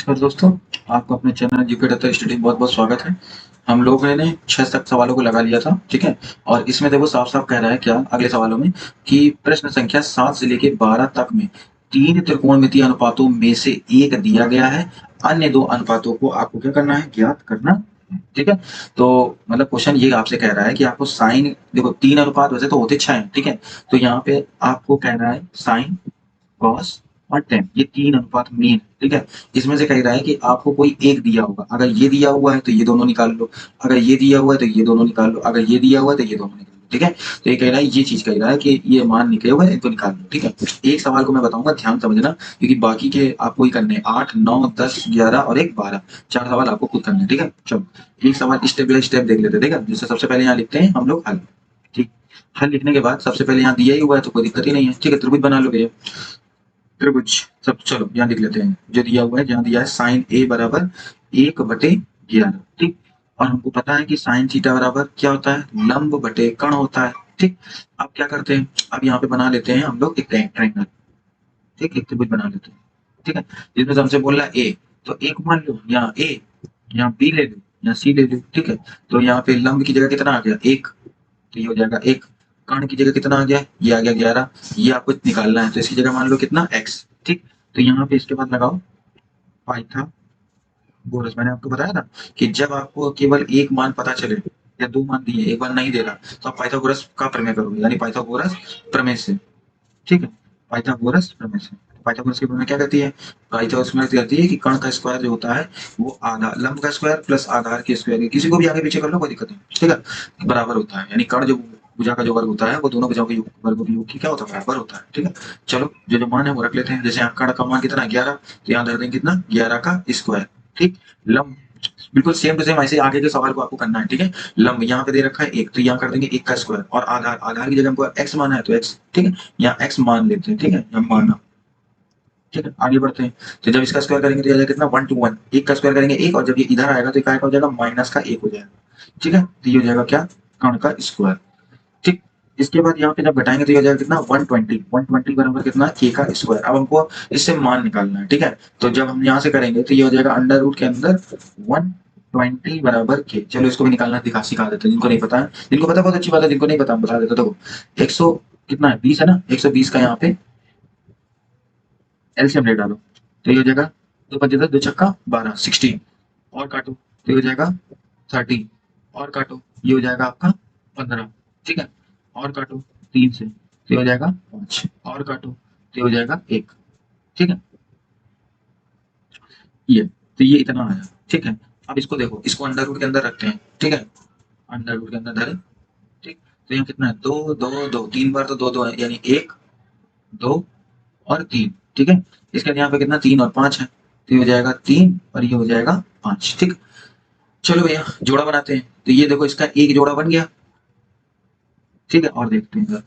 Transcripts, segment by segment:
नमस्कार दोस्तों, आपको अपने चैनल जीके डॉक्टर स्टडी में बहुत-बहुत स्वागत है। हम लोगों ने 6 तक सवालों को लगा लिया था, ठीक है? और इसमें देखो साफ-साफ कह रहा है क्या अगले सवालों में कि प्रश्न संख्या 7 से लेके 12 तक में 3 त्रिकोणमितीय अनुपातों में से एक दिया गया है, अन्य 2 अनुपातों को आपको क्या करना है? ज्ञात करना है, ठीक है? तो मतलब क्वेश्चन ये आपसे कह रहा है कि आपको साइन देखो 3 अनुपात वैसे तो होते 6 हैं, ठीक है? तो यहाँ पे आपको कह रहा है साइन, कॉस और टेन, ये 3 अनुपात मेन, ठीक है? इसमें से कह रहा है कि आपको कोई एक दिया होगा, अगर ये दिया हुआ है तो ये दोनों निकाल लो, अगर ये दिया हुआ है तो ये दोनों निकाल लो, अगर ये दिया हुआ है तो ये दोनों निकाल लो, ठीक है? तो ये कह रहा है ये चीज कह रहा है कि ये मान निकले हुए हैं, इनको निकाल लो, ठीक है? एक सवाल को मैं बताऊंगा, ध्यान समझना, क्योंकि बाकी के आपको ही करने हैं 8, 9, 10, 11 और एक 12, 4 सवाल आपको खुद करने हैं, ठीक है? चलो एक सवाल स्टेप बाय स्टेप देख लेते हैं, ठीक है? जैसे सबसे पहले यहाँ लिखते हैं हम लोग हल, ठीक? हल लिखने के बाद सबसे पहले यहाँ दिया ही हुआ है तो कोई दिक्कत ही नहीं है, ठीक है? त्रिभुज बना लो भैया, त्रिभुज सब चलो यहाँ लिख लेते हैं, जो दिया हुआ है जहाँ दिया है साइन ए बराबर 1/11, ठीक? और हमको पता है कि साइन थीटा बराबर क्या होता है? लंब बटे कर्ण होता है, ठीक? अब क्या करते हैं, अब यहाँ पे बना लेते हैं हम लोग एक ट्रायंगल, ठीक? एक त्रिभुज बना लेते हैं, ठीक है? जिसमें से हमसे बोल रहा है ए, तो एक मान लो यहाँ ए, यहाँ बी ले लो, यहाँ सी ले लो, ठीक है? तो यहाँ पे लंब की जगह कितना आ गया? 1, तो ये हो जाएगा 1। कर्ण की जगह कितना आ गया? ये आ गया 11। ये आपको निकालना है तो इसकी जगह मान लो कितना? x, ठीक? तो यहाँ पे इसके बाद लगाओ पाइथागोरस। मैंने आपको बताया था कि जब आपको केवल एक मान पता चले या दो मान दिए, एक बार नहीं दे रहा, तो आप पाइथागोरस का प्रमेय करोगे, यानी पाइथागोरस प्रमेय से, ठीक है? पाइथागोरस प्रमेय से। पाइथागोरस की प्रमेय क्या कहती है? पाइथागोरस प्रमेय कहती है कि कर्ण का स्क्वायर जो होता है वो आधा लंब का स्क्वायर प्लस आधार के स्क्वायर, किसी को भी आगे पीछे कर लो कोई दिक्कत नहीं, ठीक है? बराबर होता है, यानी कर्ण जो भुजा का जो वर्ग होता है वो दोनों भुजाओं के वर्गों के योग की क्या होता है? बराबर होता है, ठीक है? चलो जो जो मान है वो रख लेते हैं। जैसे यहाँ कर्ण का मान कितना? 11, तो यहाँ धर देंगे कितना? 11 का स्क्वायर, ठीक? लंब बिल्कुल सेम टू सेम ऐसे आगे के सवाल को आपको करना है, ठीक है? लंब यहाँ पे दे रखा है 1, तो यहाँ कर देंगे 1 का स्क्वायर, और आधार, आधार की जगह हमको x माना है तो x, ठीक है? यहाँ x मान लेते हैं, ठीक है? हम माना, ठीक है? आगे बढ़ते हैं। तो जब इसका स्क्वायर करेंगे तो ये कितना? 1 to 1, 1 का स्क्वायर करेंगे 1, और जब ये इधर आएगा तो क्या हो जाएगा? माइनस का 1 हो जाएगा, ठीक है? तो ये हो जाएगा क्या? कर्ण का स्क्वायर, ठीक? इसके बाद यहाँ पे जब घटाएंगे तो ये हो जाएगा कितना? 120, 120 बराबर कितना? k का स्क्वायर। अब हमको इससे मान निकालना है, ठीक है? तो जब हम यहाँ से करेंगे तो ये हो जाएगा अंडर रूट के अंदर 120 बराबर k। चलो इसको भी निकालना दिखा सिखा देते हैं, जिनको नहीं पता है। जिनको पता बहुत अच्छी बात है, जिनको नहीं पता हम बता देते। देखो 100 कितना है? 20 है ना? 120 का यहाँ पे एलसीएम ले डालो, तो ये हो जाएगा 2 5 10, 2 छक्का 12, 16, और काटो तो ये हो जाएगा 30, और काटो ये हो जाएगा आपका 15, ठीक है? और काटो 3 से तो ये हो जाएगा 5, और काटो तो ये हो जाएगा 1, ठीक है? ये तो ये इतना आया, ठीक है? अब इसको देखो, इसको अंडर रूट के अंदर रखते हैं, ठीक है? अंडर रूट के अंदर धरे, ठीक? तो यहाँ कितना है? 2 2 2, 3 बार तो 2 2 है, यानी 1 2 और 3, ठीक है? इसके बाद यहाँ पे कितना? 3 और 5 है, तो ये हो जाएगा 3 और ये हो जाएगा 5, ठीक? चलो भैया जोड़ा बनाते हैं। तो ये देखो इसका एक जोड़ा बन गया, ठीक है? और देखते हैं इधर,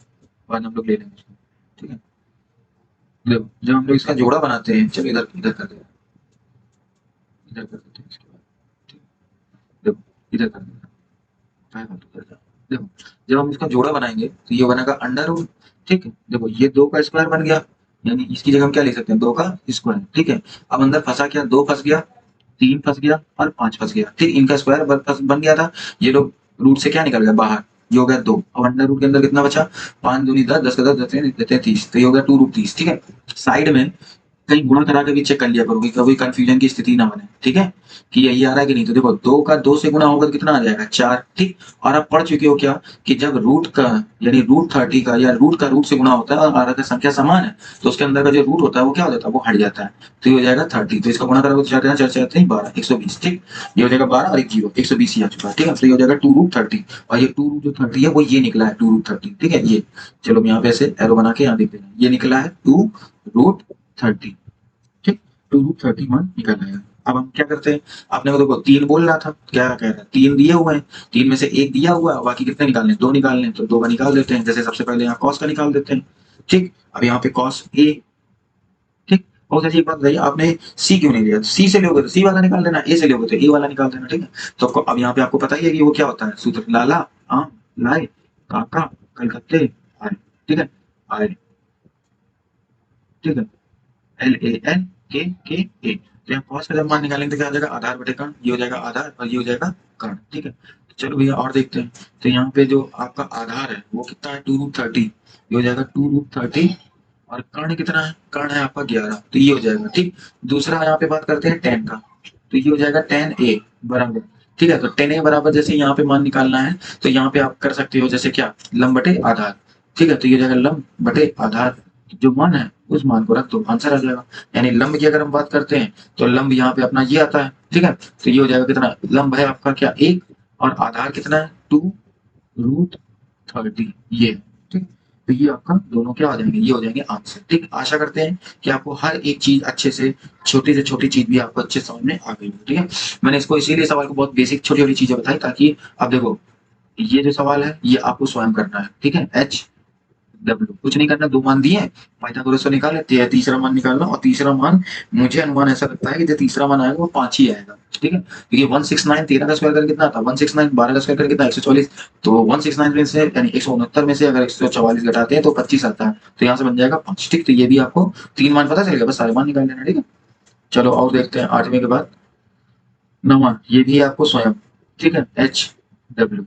बाद में हम लोग ले लेंगे इसको, ठीक है? देखो जब हम लोग इसका जोड़ा बनाते हैं, चलो इधर इधर कर देते हैं, इधर कर देते हैं इसके बाद, ठीक? देखो इधर कर देते हैं, काय फालतू कर रहा है? देखो जब हम इसका जोड़ा बनाएंगे तो ये बनेगा अंडर रूट, ठीक है? देखो ये 2 का स्क्वायर बन गया, यानी इसकी जगह हम क्या लिख सकते हैं? 2 का स्क्वायर, ठीक है? अब अंदर फंसा क्या? 2 फंस गया, 3 फंस गया और 5 फंस गया, ठीक? इनका स्क्वायर बन गया था, ये लोग रूट से क्या निकल गया? बाहर, ये हो गया 2। अब अंडर रूट के अंदर कितना बचा? 5 दूनी 10, 10 का 10, 10 देते हैं 30, तो ये हो गया 2 रूट 30, ठीक है? साइड में कहीं गुणा करा के भी चेक कर लिया करो कि कभी कंफ्यूजन की स्थिति ना बने, ठीक है? कि यही आ रहा है कि नहीं। तो देखो 2 का 2 से गुणा होगा तो कितना आ जाएगा? 4, ठीक? और आप पढ़ चुके हो क्या कि जब रूट का यानी रूट 30 का या रूट का रूट से गुणा होता है और अगर संख्या समान है तो उसके अंदर का जो रूट होता है वो क्या हो जाता है? वो हट जाता है, तो ये हो जाएगा 30। तो इसका गुणा करोगे तो चार चार चार 12, 120, ठीक? ये हो जाएगा 12 और एक 0, 120 ही आ चुका है, ठीक है? तो ये हो जाएगा 2 रूट 30, और ये 2 रूट जो 30 है वो ये निकला है 2 रूट 30, ठीक है? ये चलो यहाँ पे ऐसे एरो बना के यहाँ लिख देना, ये निकला है 2 रूट 30, ठीक? 2 रूट 30 मान निकल आएगा। अब हम क्या करते हैं? आपने को देखो 3 बोल रहा था, क्या कह रहा है? 3 दिए हुए हैं, 3 में से 1 दिया हुआ है, बाकी कितने निकालने? 2 निकालने हैं, तो 2 का निकाल देते हैं। जैसे सबसे पहले यहाँ कॉस का निकाल देते हैं, ठीक? अब यहाँ पे कॉस ए, ठीक? और सर एक बात बताइए, आपने सी क्यों नहीं लिया? सी से लोगे तो सी वाला निकाल देना, ए से लोगे तो ए वाला निकाल देना, ठीक है? तो अब यहाँ पे आपको पता ही है कि वो क्या होता है सूत्र, लाला आम लाए काका कलकत्ते आए, ठीक है? आए, ठीक है? LAN KKA, तो यहाँ कॉस का जब मान निकालेंगे तो क्या हो जाएगा, आधार बटे कर्ण, ये हो जाएगा आधार और ये हो जाएगा कर्ण। ठीक है, तो चलो भैया और देखते हैं। तो यहाँ पे जो आपका आधार है वो कितना है, 2√30, ये हो जाएगा 2√30, और कर्ण कितना है, कर्ण है आपका 11, तो ये हो जाएगा। ठीक, दूसरा यहाँ पे बात करते हैं tan का, तो ये हो जाएगा tan a बराबर। ठीक है, तो tan a बराबर जैसे यहाँ पे मान निकालना है तो यहाँ पे आप कर सकते हो जैसे क्या, लंब बटे आधार। ठीक है, तो ये हो जाएगा लंब बटे आधार, जो मान है उस मान को रख दो, आंसर आ जाएगा। यानी लंब की अगर हम बात करते हैं तो लंब यहाँ पे अपना ये आता है। ठीक है, तो ये हो जाएगा कितना, लंब है आपका क्या 1, और आधार कितना है 2√30, ये। ठीक, तो ये आपका दोनों क्या आ जाएंगे, ये हो जाएंगे आंसर। ठीक, आशा करते हैं कि आपको हर एक चीज अच्छे से, छोटी से छोटी चीज भी आपको अच्छे समझ में आ गई हो। ठीक है, मैंने इसको इसीलिए सवाल को बहुत बेसिक छोटी छोटी चीजें बताई ताकि आप देखो, ये जो सवाल है ये आपको स्वयं करना है। ठीक है, एच डब्ल्यू कुछ नहीं करना, दो मान दिए हैं, पाइथागोरस से निकाल लेते हैं, तीसरा मान निकालना, और तीसरा मान मुझे अनुमान ऐसा लगता है कि जो तीसरा मान आएगा वो 5 ही आएगा। ठीक है, क्योंकि 169 13 का स्क्वायर करके कितना था, 169 12 का स्क्वायर करके कितना 144, तो 169 में से यानी 169 में से अगर 144 घटाते हैं तो 25 आता है, तो यहाँ से बन जाएगा 5। ठीक, तो ये भी आपको 3 मान पता चलेगा, बस सारे मान निकाल लेना। ठीक है, चलो और देखते हैं 8वें के बाद 9वां, ये भी आपको स्वयं। ठीक है, एच डब्ल्यू।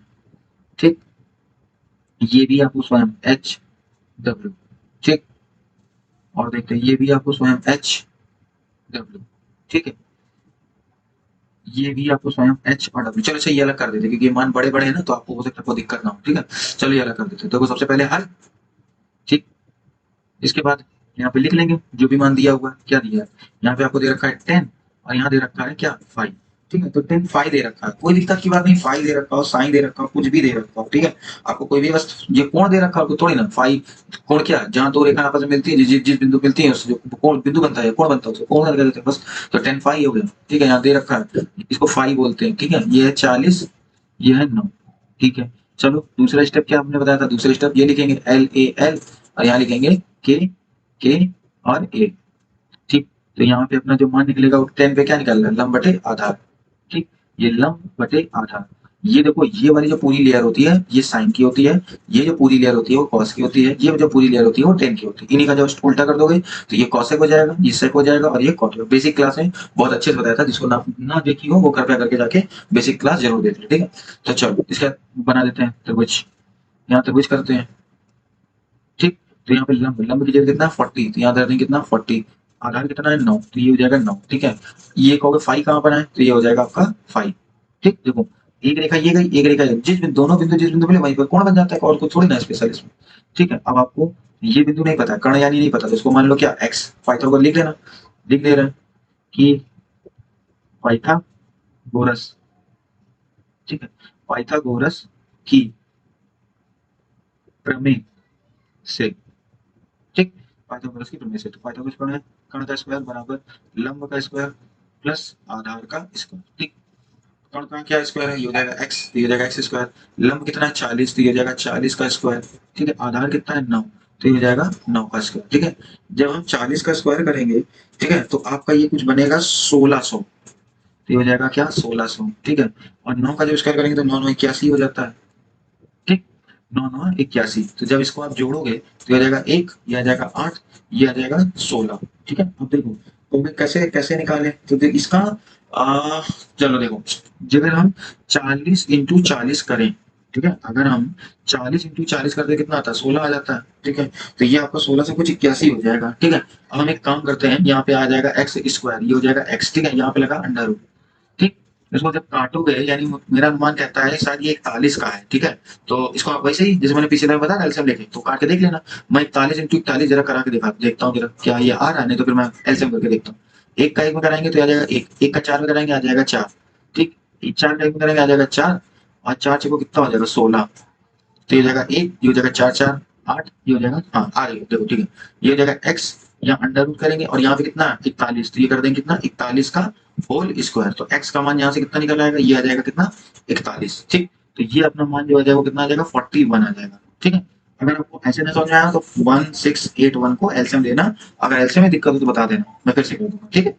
ठीक, ये भी आपको स्वयं एच डब्ल्यू। ठीक, और देखते हैं ये भी आपको स्वयं एच डब्ल्यू। ठीक है, ये भी आपको स्वयं एच और डब्ल्यू। चलो अच्छा ये अलग कर देते क्योंकि ये मान बड़े बड़े हैं ना, तो आपको हो सकता है कोई दिक्कत ना हो। ठीक है, चलो ये अलग कर देते, देखो सबसे पहले हल। ठीक, इसके बाद यहाँ पे लिख लेंगे जो भी मान दिया हुआ है, क्या दिया है, यहाँ पे आपको दे रखा है 10, और यहाँ दे रखा है क्या 5। ठीक है, तो 10 फाइव दे रखा है, कोई दिक्कत की बात नहीं, फाइव दे रखा हो, साइन दे रखा हो, कुछ भी दे रखा हो। ठीक है, आपको कोई भी बस ये कोण दे रखा हो थोड़ी ना, फाइव कोण क्या, जहाँ दो रेखा आपस में मिलती है, जिस जिस बिंदु मिलती है उससे जो कोण बिंदु बनता है, कोण बनता है उसको कोण कर देते हैं बस। तो 10 फाइव हो गया। ठीक है, यहाँ दे रखा है, इसको फाइव बोलते हैं। ठीक है, ये है 40, ये है 9। ठीक है, चलो दूसरा स्टेप क्या आपने बताया था, दूसरा स्टेप ये लिखेंगे LAL, और यहाँ लिखेंगे के और ए। ठीक, तो यहाँ पे अपना जो मान निकलेगा वो 10 पे क्या निकल रहा है, लंब बटे आधार। ठीक, ये लंब बटे आधार, ये देखो ये वाली जो पूरी लेयर होती है ये साइन की होती है, ये जो पूरी लेयर होती है वो कॉस की होती है, ये जो पूरी लेयर होती है वो टेन की होती है। इन्हीं का जब उल्टा कर दोगे तो ये कॉसेक हो जाएगा, ये सेक हो जाएगा, और ये कॉट। बेसिक क्लास में बहुत अच्छे से बताया था, जिसको ना देखी हो वो कृपया करके जाके बेसिक क्लास जरूर देख ले। ठीक है, तो चलो इसका बना देते हैं त्रिभुज, यहाँ त्रिभुज करते हैं। ठीक, तो यहाँ पे लंब, लंब की जगह कितना 40, तो यहाँ दर्द कितना 40, आधार कितना है 9, तो ये हो जाएगा 9। ठीक है, ये कहोगे 5 कहाँ पर है, तो ये हो जाएगा आपका 5। ठीक, देखो एक रेखा ये गई, एक रेखा जिस दोनों बिंदु जिस बिंदु मिले वहीं पर कौन बन जाता है, और कुछ थोड़ी ना स्पेशल इसमें। ठीक है, अब आपको ये बिंदु नहीं पता, कर्ण यानी नहीं पता, तो इसको मान लो क्या x, पाइथागोरस लिख लेना, लिख दे रहे हैं कि पाइथागोरस। ठीक है, पाइथागोरस की प्रमेय से। ठीक, पाइथागोरस की प्रमेय से, तो पाइथागोरस प्रमेय, कर्ण का स्क्वायर बराबर लंब का स्क्वायर प्लस आधार का स्क्वायर। ठीक, कर्ण का क्या स्क्वायर है, ये हो जाएगा x, तो ये हो जाएगा x स्क्वायर, लंब कितना है 40, तो ये हो जाएगा 40 का स्क्वायर। ठीक है, आधार कितना है 9, तो ये हो जाएगा 9 का स्क्वायर। ठीक है, जब हम 40 का स्क्वायर करेंगे, ठीक है, तो आपका ये कुछ बनेगा 1600, तो ये हो जाएगा क्या 1600। ठीक है, और 9 का जब स्क्वायर करेंगे तो 9 9 81 हो जाता है। ठीक, 9 9 81, तो जब इसको आप जोड़ोगे तो ये आ जाएगा 1, ये आ जाएगा 8, ये आ जाएगा 16। ठीक है, अब देखो तो कैसे कैसे निकालें, तो इसका चलो देखो, अगर हम 40 इंटू 40 करें, ठीक है, अगर हम 40 इंटू 40 करते कितना आता है 16 आ जाता है। ठीक है, तो ये आपका 16 से कुछ 81 हो जाएगा। ठीक है, अब हम एक काम करते हैं, यहाँ पे आ जाएगा x स्क्वायर, ये हो जाएगा x। ठीक है, यहाँ पे लगा अंडर रूट। ठीक, इसको जब काटोगे, यानी मेरा अनुमान कहता है शायद ये 41 का है। ठीक है, तो इसको आप वैसे ही जैसे मैंने पिछले टाइम बताया एलसीएम लेके, तो काट के देख लेना। मैं 41 इंटू 41 जरा करा के देखता हूँ जरा क्या ये आ रहा है, नहीं तो फिर मैं एलसीएम करके देखता हूँ। एक का एक में कराएंगे तो आ जाएगा एक, एक का 4 में कराएंगे आ जाएगा 4। ठीक, 4 का एक में कराएंगे आ जाएगा 4, और 4 को कितना हो जाएगा 16, तो ये हो जाएगा 1, ये हो जाएगा 4 4 8, ये हो जाएगा, हाँ आ रही है देखो। ठीक है, ये हो जाएगा x, यहाँ अंडर रूट करेंगे, और यहाँ पे कितना 41, तो ये कर देंगे कितना 41 का होल स्क्वायर, तो x का मान यहाँ से कितना निकल आएगा, ये आ जाएगा कितना 41। ठीक, तो ये अपना मान जो आ जाएगा वो कितना आ जाएगा 41 आ जाएगा। ठीक है, अगर आपको ऐसे नहीं समझ में आया तो 1681 को एलसीएम लेना, अगर एलसीएम में दिक्कत हो तो बता देना, मैं फिर से कर दूंगा। ठीक है,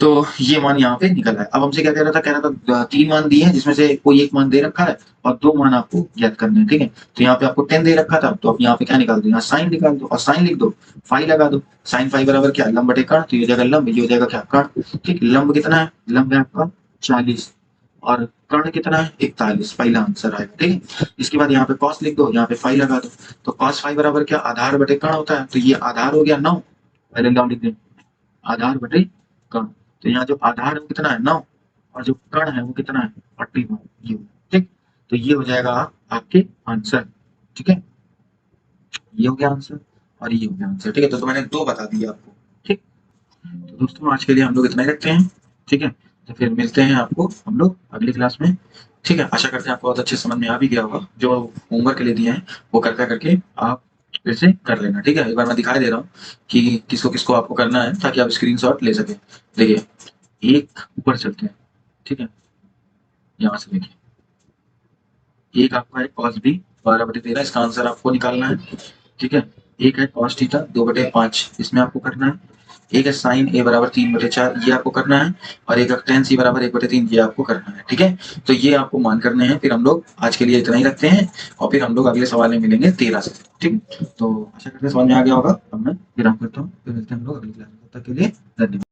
तो ये मान यहाँ पे निकल आया। अब हमसे क्या कह रहा था 3 मान दिए हैं जिसमें से कोई एक मान दे रखा है और 2 मान आपको ज्ञात करने हैं, ठीक है। तो यहाँ पे आपको 10 दे रखा था, तो आप यहाँ पे क्या निकाल दो, यहाँ साइन निकाल दो और साइन लिख दो, फाई लगा दो। साइन फाई बराबर क्या, लंब बटे कर्ण, तो ये हो जाएगा लंब, ये हो जाएगा क्या, कर्ण। ठीक, लंब कितना है, लंब है आपका 40 और कर्ण कितना है 41, पहला आंसर आएगा, ठीक है। इसके बाद यहाँ पे कॉस लिख दो, यहाँ पे फाई लगा दो, तो कॉस फाई बराबर क्या, आधार बटे कर्ण होता है, तो ये आधार हो गया 9, पहले नाम लिख दें, आधार बटे कर्ण। तो यहाँ जो आधार है वो कितना है 9 और जो कर्ण है वो कितना है 41, ये, ठीक। तो ये हो जाएगा आपके आंसर, ठीक है। ये हो गया आंसर और ये हो गया आंसर, ठीक है। तो मैंने 2 बता दिए आपको, ठीक। तो दोस्तों आज के लिए हम लोग इतना ही रखते हैं, ठीक है। तो फिर मिलते हैं आपको हम लोग अगली क्लास में, ठीक है। आशा करते हैं आपको बहुत अच्छे समझ में आ भी गया होगा। जो होमवर्क के लिए दिए हैं वो करके करके आप फिर से कर लेना, ठीक है। एक बार मैं दिखाई दे रहा हूँ कि किसको किसको आपको करना है ताकि आप स्क्रीनशॉट ले सकें। देखिए, एक ऊपर चलते हैं, ठीक है। यहाँ से देखिए, एक आपका है कॉस बी 12/13, इसका आंसर आपको निकालना है, ठीक है। एक है कॉस थीटा 2/5, इसमें आपको करना है। एक है साइन ए बराबर 3/4, ये आपको करना है। और एक है टेन सी बराबर 1/3, ये आपको करना है, ठीक है। तो ये आपको मान करने हैं। फिर हम लोग आज के लिए इतना ही रखते हैं और फिर हम लोग अगले सवाल में मिलेंगे 13 से, ठीक। तो आशा करते हैं समझ में आ गया होगा। अब मैं विराम करता हूँ, फिर मिलते हैं हम लोग अगली क्लास में, तब तक के लिए धन्यवाद।